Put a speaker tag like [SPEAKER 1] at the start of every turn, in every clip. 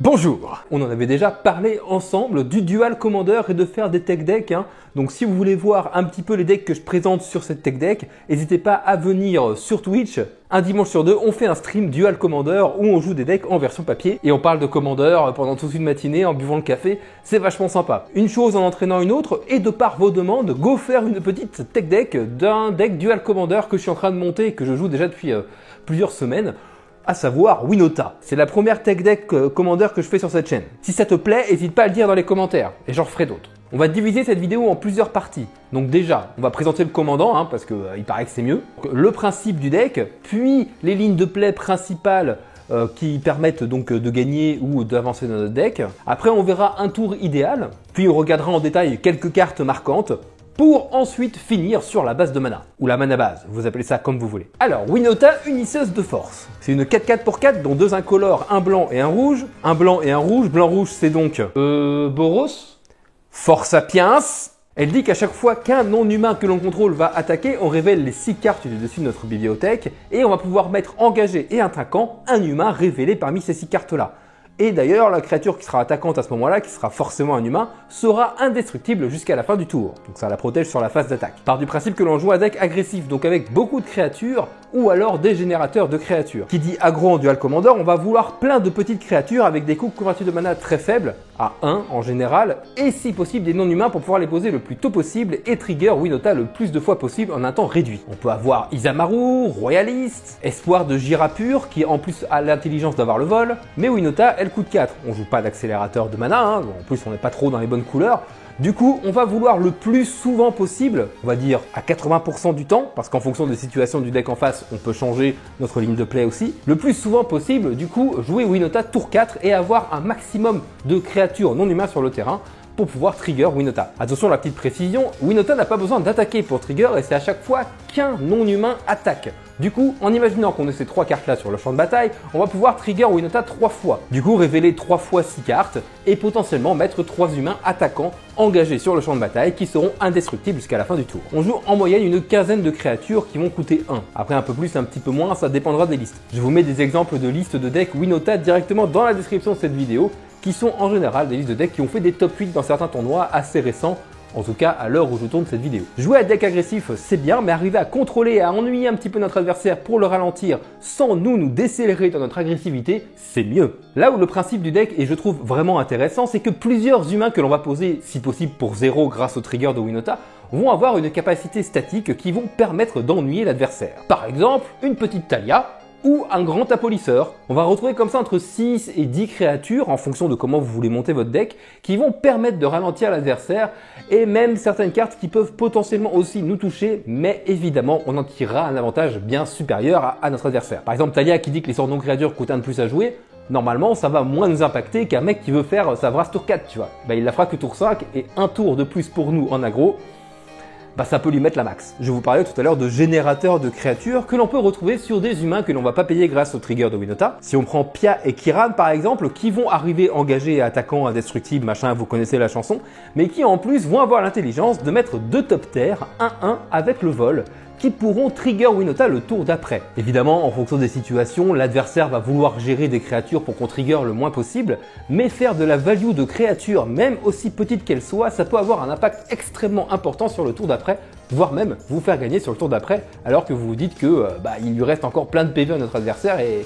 [SPEAKER 1] Bonjour! On en avait déjà parlé ensemble du Dual Commander et de faire des tech decks. Donc si vous voulez voir un petit peu les decks que je présente sur cette tech deck, n'hésitez pas à venir sur Twitch. Un dimanche sur deux, on fait un stream Dual Commander où on joue des decks en version papier et on parle de Commander pendant toute une matinée en buvant le café. C'est vachement sympa. Une chose en entraînant une autre et de par vos demandes, go faire une petite tech deck d'un deck Dual Commander que je suis en train de monter et que je joue déjà depuis plusieurs semaines. À savoir Winota. C'est la première tech deck Commander que je fais sur cette chaîne. Si ça te plaît, n'hésite pas à le dire dans les commentaires et j'en referai d'autres. On va diviser cette vidéo en plusieurs parties. Donc déjà, on va présenter le commandant parce qu'il paraît que c'est mieux. Le principe du deck, puis les lignes de play principales qui permettent donc de gagner ou d'avancer dans notre deck. Après, on verra un tour idéal, puis on regardera en détail quelques cartes marquantes, pour ensuite finir sur la base de mana, ou la mana base, vous appelez ça comme vous voulez. Alors, Winota, unisseuse de force. C'est une 4-4 pour 4, dont deux incolores, un blanc et un rouge. Un blanc et un rouge. Blanc-rouge, c'est donc Boros. Force Sapiens. Elle dit qu'à chaque fois qu'un non-humain que l'on contrôle va attaquer, on révèle les 6 cartes du dessus de notre bibliothèque, et on va pouvoir mettre engagé et attaquant un humain révélé parmi ces 6 cartes-là. Et d'ailleurs, la créature qui sera attaquante à ce moment-là, qui sera forcément un humain, sera indestructible jusqu'à la fin du tour. Donc ça la protège sur la phase d'attaque. Part du principe que l'on joue un deck agressif, donc avec beaucoup de créatures, ou alors des générateurs de créatures. Qui dit aggro en Dual Commander, on va vouloir plein de petites créatures avec des coûts convertis de mana très faibles, à 1 en général, et si possible des non-humains pour pouvoir les poser le plus tôt possible et trigger Winota le plus de fois possible en un temps réduit. On peut avoir Isamaru, Royaliste, Espoir de Jirapur, qui en plus a l'intelligence d'avoir le vol, mais Winota, elle coûte 4. On joue pas d'accélérateur de mana, en plus on n'est pas trop dans les bonnes couleurs. Du coup, on va vouloir le plus souvent possible, on va dire à 80% du temps, parce qu'en fonction des situations du deck en face, on peut changer notre ligne de play aussi. Le plus souvent possible, du coup, jouer Winota tour 4 et avoir un maximum de créatures non humains sur le terrain pour pouvoir trigger Winota. Attention, la petite précision, Winota n'a pas besoin d'attaquer pour trigger et c'est à chaque fois qu'un non-humain attaque. Du coup, en imaginant qu'on ait ces 3 cartes là sur le champ de bataille, on va pouvoir trigger Winota 3 fois. Du coup, révéler 3 fois 6 cartes et potentiellement mettre 3 humains attaquants engagés sur le champ de bataille qui seront indestructibles jusqu'à la fin du tour. On joue en moyenne une quinzaine de créatures qui vont coûter 1. Après un peu plus, un petit peu moins, ça dépendra des listes. Je vous mets des exemples de listes de decks Winota directement dans la description de cette vidéo, qui sont en général des listes de decks qui ont fait des top 8 dans certains tournois assez récents, en tout cas à l'heure où je tourne cette vidéo. Jouer à deck agressif, c'est bien, mais arriver à contrôler et à ennuyer un petit peu notre adversaire pour le ralentir sans nous décélérer dans notre agressivité, c'est mieux. Là où le principe du deck, et je trouve vraiment intéressant, c'est que plusieurs humains que l'on va poser, si possible pour 0 grâce au trigger de Winota, vont avoir une capacité statique qui vont permettre d'ennuyer l'adversaire. Par exemple, une petite Talia, ou un grand apolisseur. On va retrouver comme ça entre 6 et 10 créatures, en fonction de comment vous voulez monter votre deck, qui vont permettre de ralentir l'adversaire, et même certaines cartes qui peuvent potentiellement aussi nous toucher, mais évidemment, on en tirera un avantage bien supérieur à notre adversaire. Par exemple, Talia qui dit que les sorts non-créatures coûtent 1 de plus à jouer, normalement, ça va moins nous impacter qu'un mec qui veut faire sa Vrasse tour 4, tu vois. Il la fera que tour 5, et un tour de plus pour nous en aggro, ça peut lui mettre la max. Je vous parlais tout à l'heure de générateurs de créatures que l'on peut retrouver sur des humains que l'on va pas payer grâce au trigger de Winota. Si on prend Pia et Kiran par exemple, qui vont arriver engagés et attaquants indestructibles, machin, vous connaissez la chanson, mais qui en plus vont avoir l'intelligence de mettre 2 top terre, 1-1 avec le vol, qui pourront trigger Winota le tour d'après. Évidemment, en fonction des situations, l'adversaire va vouloir gérer des créatures pour qu'on trigger le moins possible, mais faire de la value de créatures, même aussi petite qu'elle soit, ça peut avoir un impact extrêmement important sur le tour d'après, voire même vous faire gagner sur le tour d'après, alors que vous vous dites que il lui reste encore plein de PV à notre adversaire et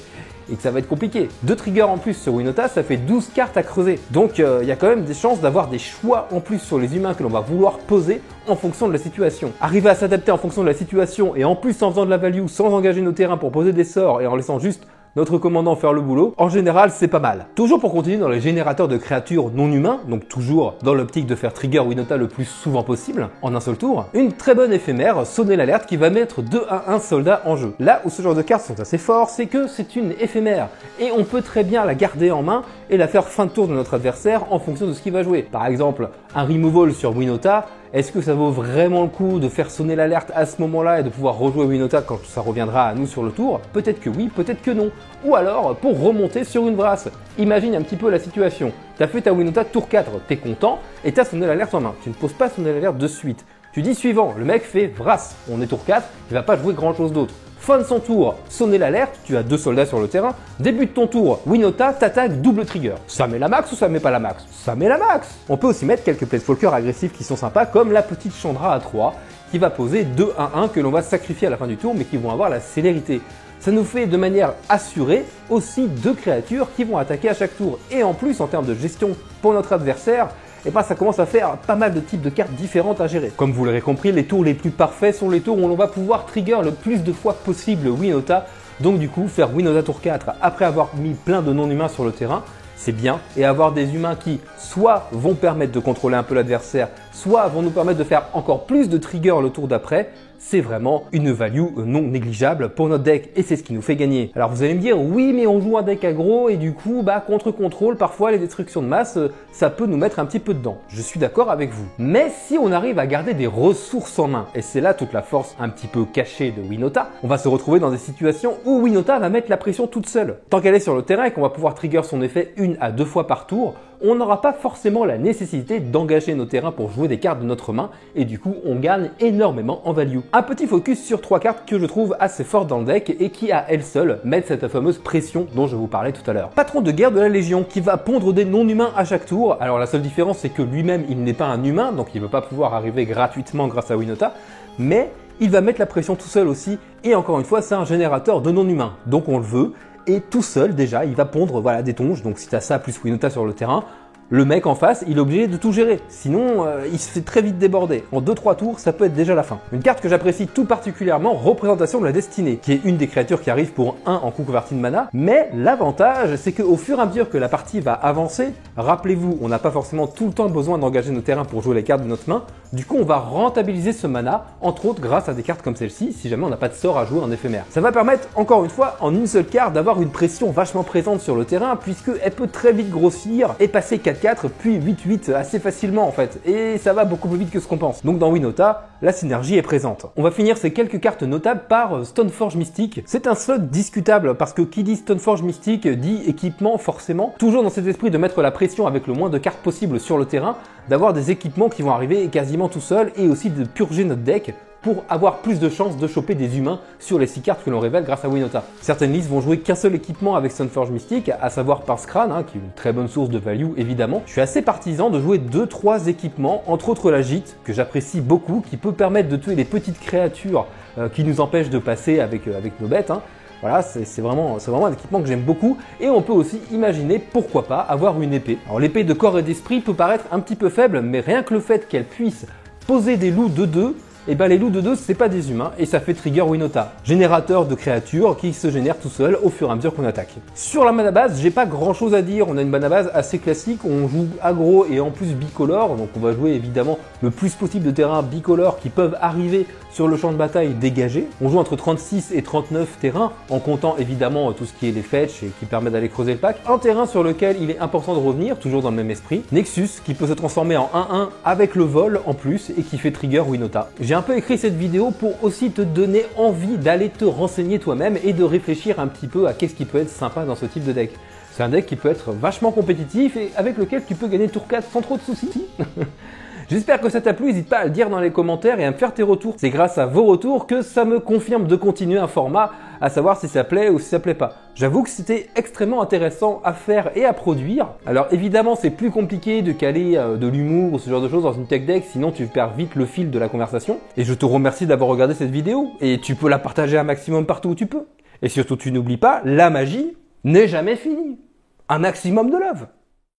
[SPEAKER 1] que ça va être compliqué. 2 triggers en plus sur Winota, ça fait 12 cartes à creuser. Donc il y a quand même des chances d'avoir des choix en plus sur les humains que l'on va vouloir poser en fonction de la situation. Arriver à s'adapter en fonction de la situation et en plus en faisant de la value sans engager nos terrains pour poser des sorts et en laissant juste notre commandant faire le boulot, en général c'est pas mal. Toujours pour continuer dans les générateurs de créatures non humains, donc toujours dans l'optique de faire trigger Winota le plus souvent possible, en un seul tour, une très bonne éphémère, sonner l'alerte qui va mettre 2-1 soldats en jeu. Là où ce genre de cartes sont assez forts, c'est que c'est une éphémère, et on peut très bien la garder en main et la faire fin de tour de notre adversaire en fonction de ce qu'il va jouer. Par exemple, un removal sur Winota, est-ce que ça vaut vraiment le coup de faire sonner l'alerte à ce moment-là et de pouvoir rejouer Winota quand ça reviendra à nous sur le tour? Peut-être que oui, peut-être que non. Ou alors, pour remonter sur une Vrasse. Imagine un petit peu la situation. T'as fait ta Winota tour 4, t'es content, et t'as sonné l'alerte en main. Tu ne poses pas sonner l'alerte de suite. Tu dis suivant, le mec fait Vrasse, on est tour 4, il va pas jouer grand chose d'autre. Fin de son tour, sonner l'alerte, tu as 2 soldats sur le terrain. Début de ton tour, Winota, t'attaque, double trigger. Ça met la max ou ça met pas la max? Ça met la max. On peut aussi mettre quelques planeswalkers agressifs qui sont sympas, comme la petite Chandra à 3, qui va poser 2-1-1 que l'on va sacrifier à la fin du tour, mais qui vont avoir la célérité. Ça nous fait de manière assurée aussi 2 créatures qui vont attaquer à chaque tour. Et en plus, en termes de gestion pour notre adversaire, et ça commence à faire pas mal de types de cartes différentes à gérer. Comme vous l'aurez compris, les tours les plus parfaits sont les tours où l'on va pouvoir trigger le plus de fois possible Winota. Donc du coup, faire Winota tour 4 après avoir mis plein de non-humains sur le terrain, c'est bien. Et avoir des humains qui soit vont permettre de contrôler un peu l'adversaire, soit vont nous permettre de faire encore plus de triggers le tour d'après, c'est vraiment une value non négligeable pour notre deck et c'est ce qui nous fait gagner. Alors vous allez me dire, oui mais on joue un deck aggro et du coup contre contrôle, parfois les destructions de masse, ça peut nous mettre un petit peu dedans. Je suis d'accord avec vous. Mais si on arrive à garder des ressources en main, et c'est là toute la force un petit peu cachée de Winota, on va se retrouver dans des situations où Winota va mettre la pression toute seule. Tant qu'elle est sur le terrain et qu'on va pouvoir trigger son effet 1 à 2 fois par tour, on n'aura pas forcément la nécessité d'engager nos terrains pour jouer des cartes de notre main et du coup on gagne énormément en value. Un petit focus sur 3 cartes que je trouve assez fortes dans le deck et qui à elles seules mettent cette fameuse pression dont je vous parlais tout à l'heure. Patron de guerre de la Légion qui va pondre des non-humains à chaque tour. Alors la seule différence c'est que lui-même il n'est pas un humain donc il ne veut pas pouvoir arriver gratuitement grâce à Winota, mais il va mettre la pression tout seul aussi et encore une fois c'est un générateur de non-humains donc on le veut. Et tout seul déjà, il va pondre des tonges, donc si tu as ça plus Winota sur le terrain, le mec en face, il est obligé de tout gérer. Sinon, il se fait très vite déborder. En 2-3 tours, ça peut être déjà la fin. Une carte que j'apprécie tout particulièrement, Représentation de la Destinée, qui est une des créatures qui arrive pour 1 en coût converti de mana. Mais l'avantage, c'est qu'au fur et à mesure que la partie va avancer, rappelez-vous, on n'a pas forcément tout le temps besoin d'engager nos terrains pour jouer les cartes de notre main. Du coup, on va rentabiliser ce mana, entre autres grâce à des cartes comme celle-ci, si jamais on n'a pas de sort à jouer en éphémère. Ça va permettre, encore une fois, en une seule carte, d'avoir une pression vachement présente sur le terrain, puisqu'elle peut très vite grossir et passer 4-4, puis 8-8 assez facilement en fait. Et ça va beaucoup plus vite que ce qu'on pense. Donc dans Winota, la synergie est présente. On va finir ces quelques cartes notables par Stoneforge Mystique. C'est un slot discutable, parce que qui dit Stoneforge Mystique dit équipement forcément. Toujours dans cet esprit de mettre la pression avec le moins de cartes possible sur le terrain, d'avoir des équipements qui vont arriver quasiment tout seuls, et aussi de purger notre deck pour avoir plus de chances de choper des humains sur les 6 cartes que l'on révèle grâce à Winota. Certaines listes vont jouer qu'un seul équipement avec Stoneforge Mystique, à savoir Pince-Crâne, qui est une très bonne source de value évidemment. Je suis assez partisan de jouer 2-3 équipements, entre autres la Gîte, que j'apprécie beaucoup, qui peut permettre de tuer les petites créatures qui nous empêchent de passer avec nos bêtes. Voilà, c'est vraiment un équipement que j'aime beaucoup. Et on peut aussi imaginer, pourquoi pas, avoir une épée. Alors l'épée de corps et d'esprit peut paraître un petit peu faible, mais rien que le fait qu'elle puisse poser des loups de 2, et les loups de 2 c'est pas des humains et ça fait trigger Winota. Générateur de créatures qui se génère tout seul au fur et à mesure qu'on attaque. Sur la mana base, j'ai pas grand chose à dire, on a une mana base assez classique, on joue aggro et en plus bicolore, donc on va jouer évidemment le plus possible de terrains bicolores qui peuvent arriver sur le champ de bataille dégagé. On joue entre 36 et 39 terrains, en comptant évidemment tout ce qui est les fetch et qui permet d'aller creuser le pack. Un terrain sur lequel il est important de revenir, toujours dans le même esprit, Nexus qui peut se transformer en 1-1 avec le vol en plus et qui fait trigger Winota. J'ai un peu écrit cette vidéo pour aussi te donner envie d'aller te renseigner toi-même et de réfléchir un petit peu à qu'est-ce qui peut être sympa dans ce type de deck. C'est un deck qui peut être vachement compétitif et avec lequel tu peux gagner tour 4 sans trop de soucis. J'espère que ça t'a plu, n'hésite pas à le dire dans les commentaires et à me faire tes retours. C'est grâce à vos retours que ça me confirme de continuer un format, à savoir si ça plaît ou si ça plaît pas. J'avoue que c'était extrêmement intéressant à faire et à produire. Alors évidemment c'est plus compliqué de caler de l'humour ou ce genre de choses dans une tech deck, sinon tu perds vite le fil de la conversation. Et je te remercie d'avoir regardé cette vidéo et tu peux la partager un maximum partout où tu peux. Et surtout tu n'oublies pas, la magie n'est jamais finie. Un maximum de love.